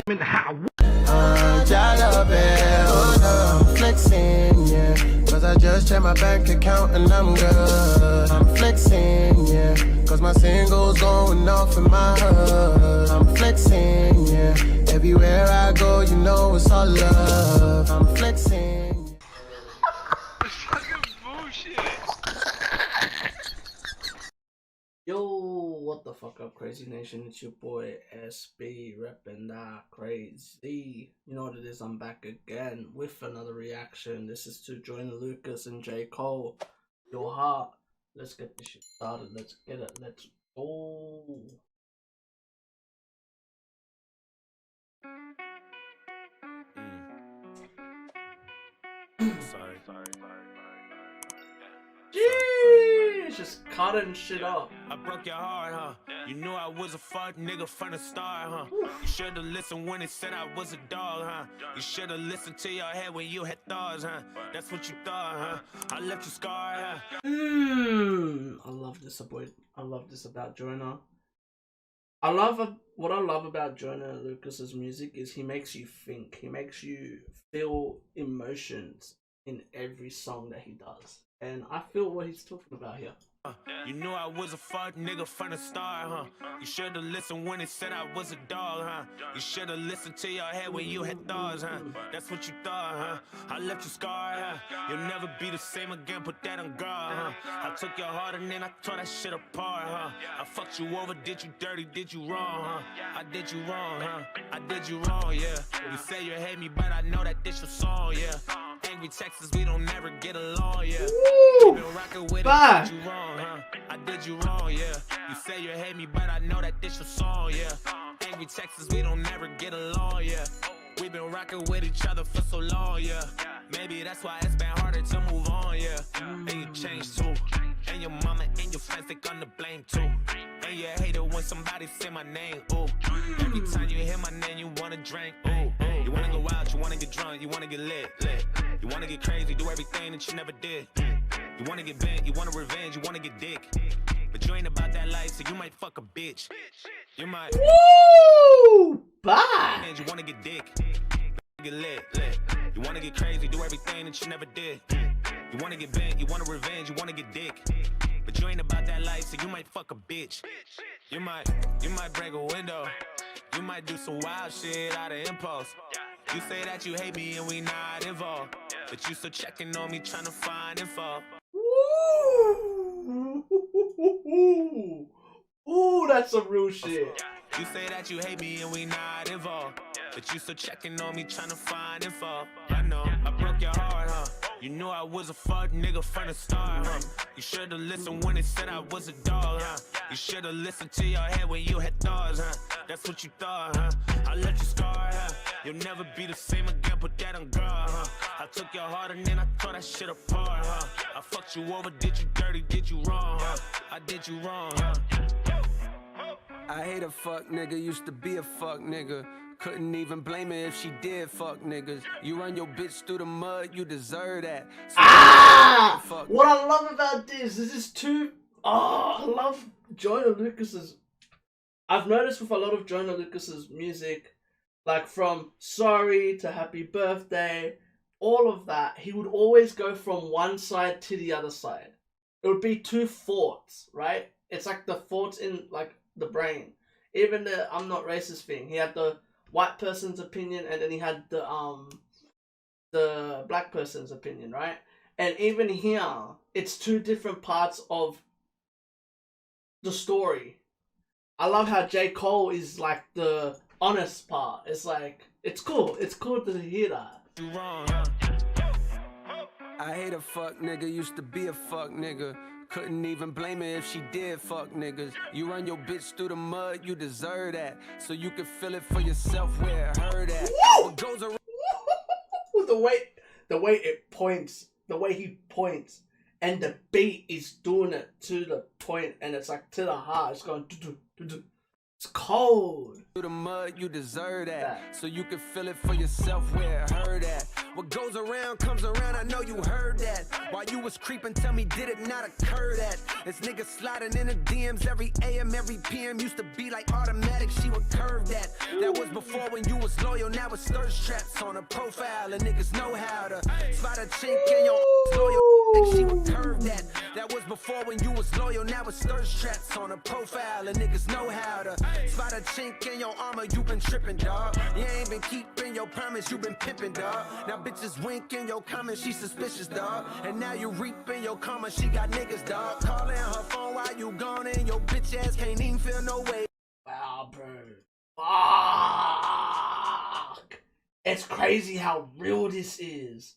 I love it, oh no, I'm flexing, yeah. Cause I just checked my bank account and I'm good. I'm flexing, yeah. Cause my singles going off in my hood. I'm flexing, yeah. Everywhere I go, you know it's all love. I'm flexing. It's fucking bullshit. Yo, what the fuck up, Crazy Nation? It's your boy SB repping that Kraayziie. You know what it is? I'm back again with another reaction. This is to Joyner Lucas and J. Cole. Your heart. Let's get this shit started. Let's get it. Let's go. Jeez, just cutting shit up. I broke your heart, huh? You knew I was a fuck nigga from the start, huh? You should've listened when it said I was a dog, huh? You should've listened to your head when you had thoughts, huh? That's what you thought, huh? I left you scarred, huh? I love this about Joyner. What I love about Joyner Lucas's music is he makes you think. He makes you feel emotions in every song that he does. And I feel what he's talking about here. You knew I was a fuck nigga from the start, huh? You should've listened when it said I was a dog, huh? You should've listened to your head when you had thoughts, huh? That's what you thought, huh? I left you scarred, huh? You'll never be the same again, put that on guard, huh? I took your heart and then I tore that shit apart, huh? I fucked you over, did you dirty, did you wrong, huh? I did you wrong, huh? I did you wrong, yeah. You say you hate me, but I know that this your song, yeah. Angry Texas, we don't never get along, yeah. You been rocking with it, did you wrong, huh? I did you wrong, yeah. You say you hate me, but I know that this your song, yeah. Angry Texas, we don't never get along, yeah. We been rocking with each other for so long, yeah. Maybe that's why it's been harder to move on, yeah. And you changed too. And your mama and your friends, they gonna blame too. And you hate it when somebody say my name, ooh. Every time you hear my name, you wanna drink, ooh. You wanna go out, you wanna get drunk, you wanna get lit. You wanna get crazy, do everything that you never did. You wanna get bent, you wanna revenge, you wanna get dick. But you ain't about that life, so you might fuck a bitch. You might. Woo! Bye! You wanna get dick. Get lit. You wanna get crazy, do everything that you never did. You wanna get bent, you wanna revenge, you wanna get dick. But you ain't about that life, so you might fuck a bitch. You might break a window. You might do some wild shit out of impulse. You say that you hate me and we not involved. But you still checking on me, trying to find info. Ooh, that's some real shit. You say that you hate me and we not involved. But you still checking on me, trying to find info. I know, I broke your heart, huh? You knew I was a fuck nigga from the start, huh? You should've listened when it said I was a dog, huh? You should've listened to your head when you had thoughts, huh? That's what you thought, huh? I left you scarred, huh? You'll never be the same again, put that on guard, huh? I took your heart and then I tore that shit apart, huh? I fucked you over, did you dirty, did you wrong, huh? I did you wrong, huh? I hate a fuck nigga, used to be a fuck nigga. Couldn't even blame her if she did fuck niggas. You run your bitch through the mud, you deserve that. So what I love about this is too. I love Joyner Lucas's. I've noticed with a lot of Joyner Lucas's music, like from Sorry to Happy Birthday, all of that, he would always go from one side to the other side. It would be two thoughts, right? It's like the thoughts in like the brain. Even the I'm not racist thing, he had the white person's opinion and then he had the black person's opinion, right? And even here, it's two different parts of the story. I love how J. Cole is like the honest part. It's like, it's cool to hear that. I hate a fuck nigga, used to be a fuck nigga. Couldn't even blame her if she did fuck niggas. You run your bitch through the mud, you deserve that. So you can feel it for yourself where it hurt at. What goes around the way it points, the way he points, and the beat is doing it to the point, and it's like to the heart. It's going. It's cold. Through the mud, you deserve that. So you can feel it for yourself where it hurt at. What goes around comes around, I know you heard that. While you was creeping, tell me, did it not occur that this nigga sliding in the DMs every AM, every PM used to be like automatic, she would curve that. That was before when you was loyal, now it's thirst traps on a profile, and niggas know how to spot a chink in your loyal. She would curve that. That was before when you was loyal, now it's thirst traps on a profile, and niggas know how to spot a chink in your armor, you been tripping, dawg. You ain't been keeping your promise, you been pimping, dawg. Now bitches wink in your comments, she suspicious, dawg. And now you reaping your karma, she got niggas, dawg. Calling her phone while you gone, and your bitch ass can't even feel no way. Wow, bro. Fuck. It's crazy how real this is.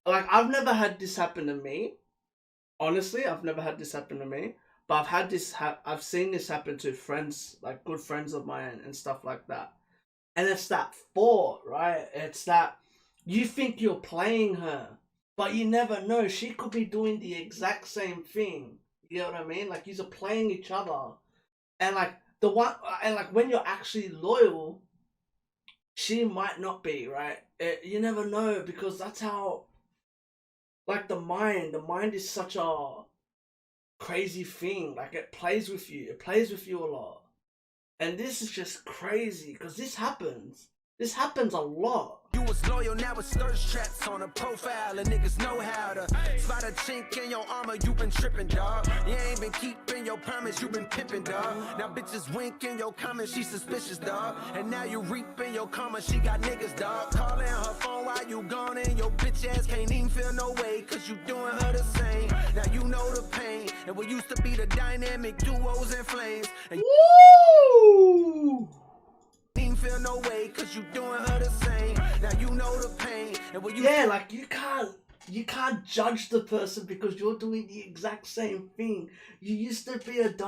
Like, I've never had this happen to me. Honestly, I've never had this happen to me. But I've had this, I've seen this happen to friends, like good friends of mine and stuff like that. And it's that thought, right? It's that you think you're playing her, but you never know. She could be doing the exact same thing. You know what I mean? Like, you're playing each other. And like, when you're actually loyal, she might not be, right? You never know, because that's how, like, the mind is such a crazy thing. Like, it plays with you a lot. And this is just crazy, because this happens a lot. You was loyal, now it's thirst traps on a profile, and niggas know how to spot a chink in your armor, you been tripping, dawg. You ain't been keeping your promise, you been pimping, dawg. Now bitches wink in your comments, she suspicious, dawg. And now you reaping your karma, she got niggas, dawg. Calling her phone while you gone, and your bitch ass can't even feel no way, cause you doing her the same. Now you know the pain, and what used to be the dynamic duos and flames. And Woo! ain't feel no way, cause you doing her the same. Now you know the pain, and when you like, you can't judge the person because you're doing the exact same thing. You used to be and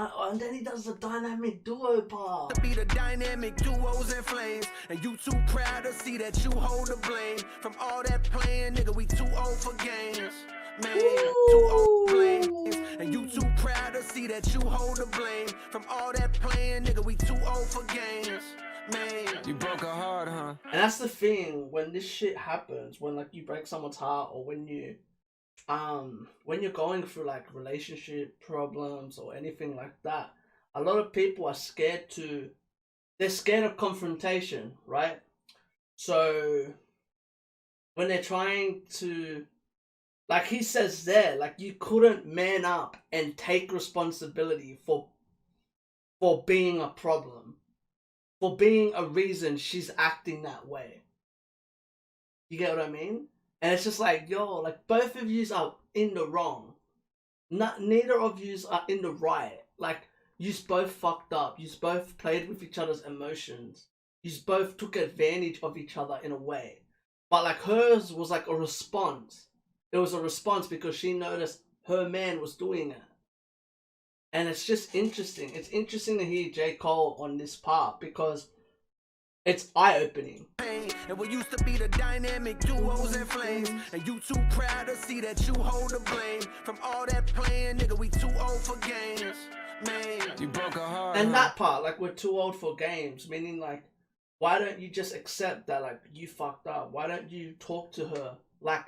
then he does the dynamic duo part. to be the dynamic duos and flames, and you too proud to see that you hold the blame from all that playing, nigga. We too old for games, man. Too old for games, and you too proud to see that you hold the blame from all that playing, nigga. We too old for games. Man, you broke her heart, huh? And that's the thing, when this shit happens, when like you break someone's heart, or when you're going through like relationship problems or anything like that, a lot of people are they're scared of confrontation, right? So when they're trying to, like he says there, like, you couldn't man up and take responsibility for being a problem, for being a reason she's acting that way. You get what I mean? And it's just like, yo, like, both of yous are in the wrong. Neither of yous are in the right. Like, yous both fucked up. Yous both played with each other's emotions. Yous both took advantage of each other in a way. But like, hers was like a response. It was a response because she noticed her man was doing it. And it's just interesting. It's interesting to hear J. Cole on this part because it's eye-opening. And what used to be the dynamic duos and flames, and you too proud to see that you hold the blame from all that playing, nigga. We too old for games, man. You broke her heart. And that part, like, we're too old for games, meaning like, why don't you just accept that, like, you fucked up? Why don't you talk to her like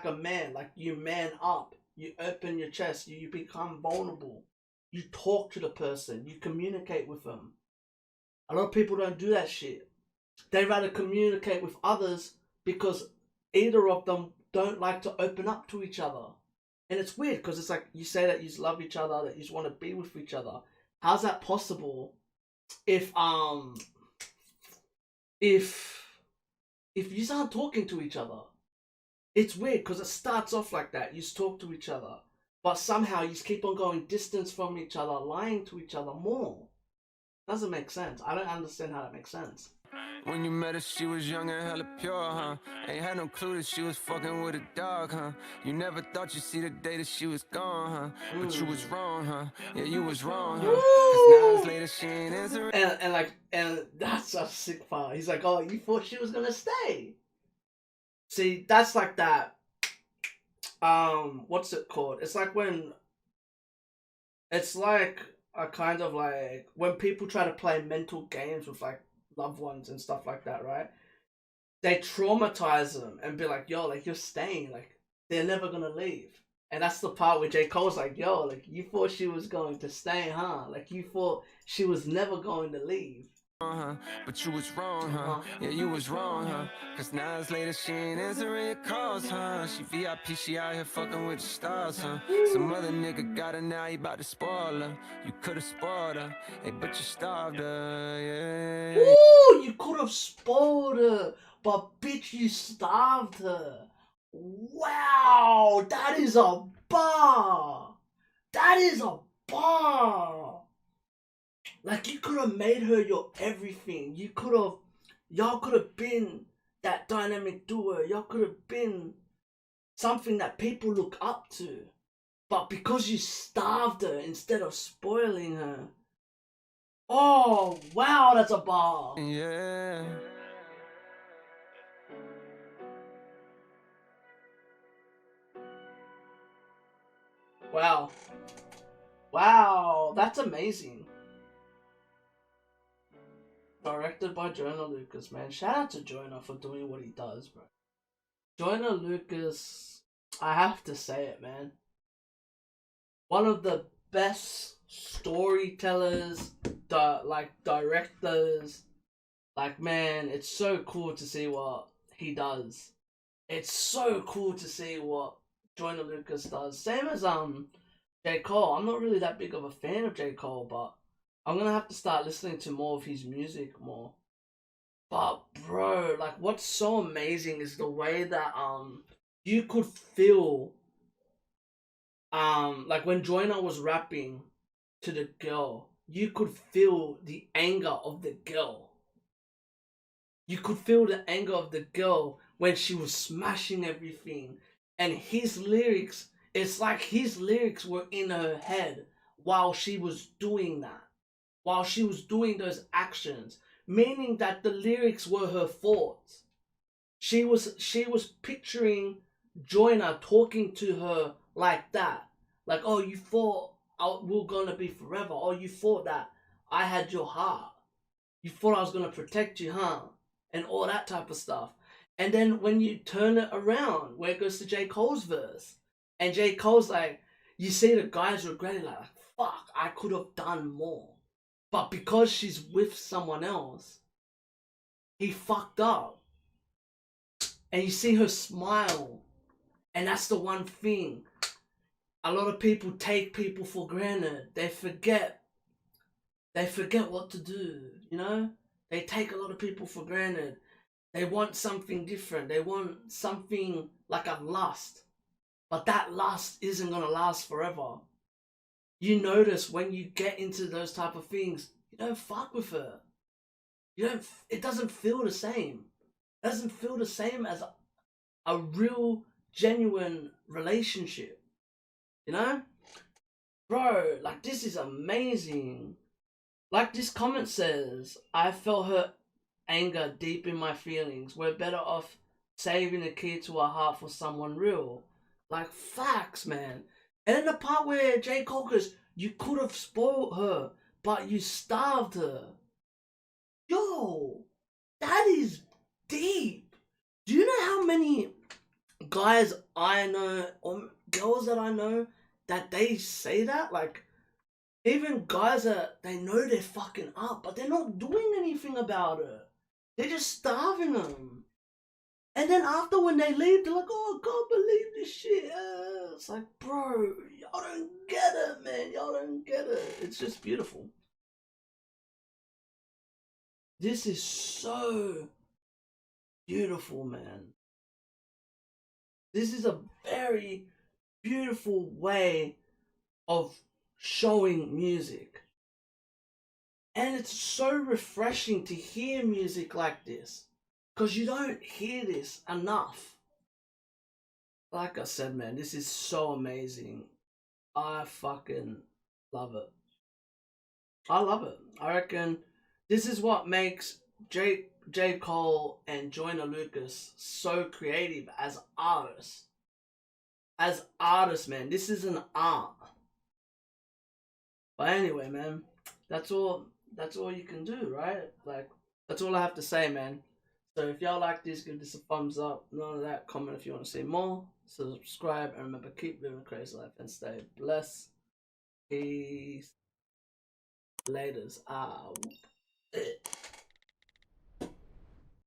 a man? Like, you man up. You open your chest. You become vulnerable. You talk to the person. You communicate with them. A lot of people don't do that shit. They rather communicate with others because either of them don't like to open up to each other. And it's weird because it's like, you say that you love each other, that you want to be with each other. How's that possible if you aren't talking to each other? It's weird because it starts off like that. You talk to each other, but somehow you keep on going distance from each other, lying to each other more. Doesn't make sense. I don't understand how that makes sense. When you met her, she was young and hella pure, huh? Ain't had no clue that she was fucking with a dog, huh? You never thought you'd see the day that she was gone, huh? But you was wrong, huh? Yeah, you was wrong, huh? 'Cause 9 years later, she ain't answering. And that's a sick part. He's like, oh, you thought she was gonna stay? See, that's like that. What's it called? It's like when. It's like are kind of like when people try to play mental games with like loved ones and stuff like that, right? They traumatize them and be like, yo, like you're staying, like they're never gonna leave. And that's the part where J. Cole's like, yo, like you thought she was going to stay, huh? Like you thought she was never going to leave. But you was wrong, huh? Yeah, you was wrong, huh? Cause now it's later, she ain't answering your calls, huh? She VIP, she out here fucking with the stars, huh? Some other nigga got her now, he about to spoil her. You could've spoiled her, hey, but you starved her, yeah. Ooh, you could have spoiled her, but bitch, you starved her. Wow, that is a bar. That is a bar. Like you could have made her your everything. Y'all could have been that dynamic duo. Y'all could have been something that people look up to. But because you starved her instead of spoiling her. Oh, wow, that's a bar. Yeah. Wow. Wow, that's amazing. Directed by Joyner Lucas, man. Shout out to Joyner for doing what he does, bro. Joyner Lucas, I have to say it, man. One of the best storytellers, directors. Like, man, it's so cool to see what he does. It's so cool to see what Joyner Lucas does. Same as J. Cole. I'm not really that big of a fan of J. Cole, but I'm gonna have to start listening to more of his music more. But bro, like what's so amazing is the way that you could feel like when Joyner was rapping to the girl, you could feel the anger of the girl. You could feel the anger of the girl when she was smashing everything. And his lyrics, it's like his lyrics were in her head while she was doing that. While she was doing those actions. Meaning that the lyrics were her thoughts. She was picturing Joyner talking to her like that. Like, oh, you thought we're gonna be forever. Oh, you thought that I had your heart. You thought I was gonna protect you, huh? And all that type of stuff. And then when you turn it around, where it goes to J. Cole's verse, and J. Cole's like, you see the guys regretting, like, fuck, I could have done more. But because she's with someone else, he fucked up. And you see her smile. And that's the one thing. A lot of people take people for granted. They forget what to do, you know? They take a lot of people for granted. They want something different. They want something like a lust. But that lust isn't going to last forever. You notice when you get into those type of things, you don't fuck with her. It doesn't feel the same. It doesn't feel the same as a real, genuine relationship. You know? Bro, like this is amazing. Like this comment says, I felt her anger deep in my feelings. We're better off saving the key to our heart for someone real. Like facts, man. And then the part where J. Cole goes, you could have spoiled her, but you starved her. Yo, that is deep. Do you know how many guys I know, or girls that I know, that they say that? Like, even guys that they know they're fucking up, but they're not doing anything about it. They're just starving them. And then after when they leave, they're like, oh, I can't believe this shit. It's like, bro, y'all don't get it, man. Y'all don't get it. It's just beautiful. This is so beautiful, man. This is a very beautiful way of showing music. And it's so refreshing to hear music like this. Because you don't hear this enough. Like I said, man, this is so amazing. I fucking love it. I love it. I reckon this is what makes J. Cole and Joyner Lucas so creative as artists. As artists, man, this is an art. But anyway, man, that's all. That's all you can do, right? Like, that's all I have to say, man. So if y'all like this, give this a thumbs up. None of that. Comment if you want to see more. Subscribe and remember, keep living a crazy life and stay blessed. Peace. Laters. Ah.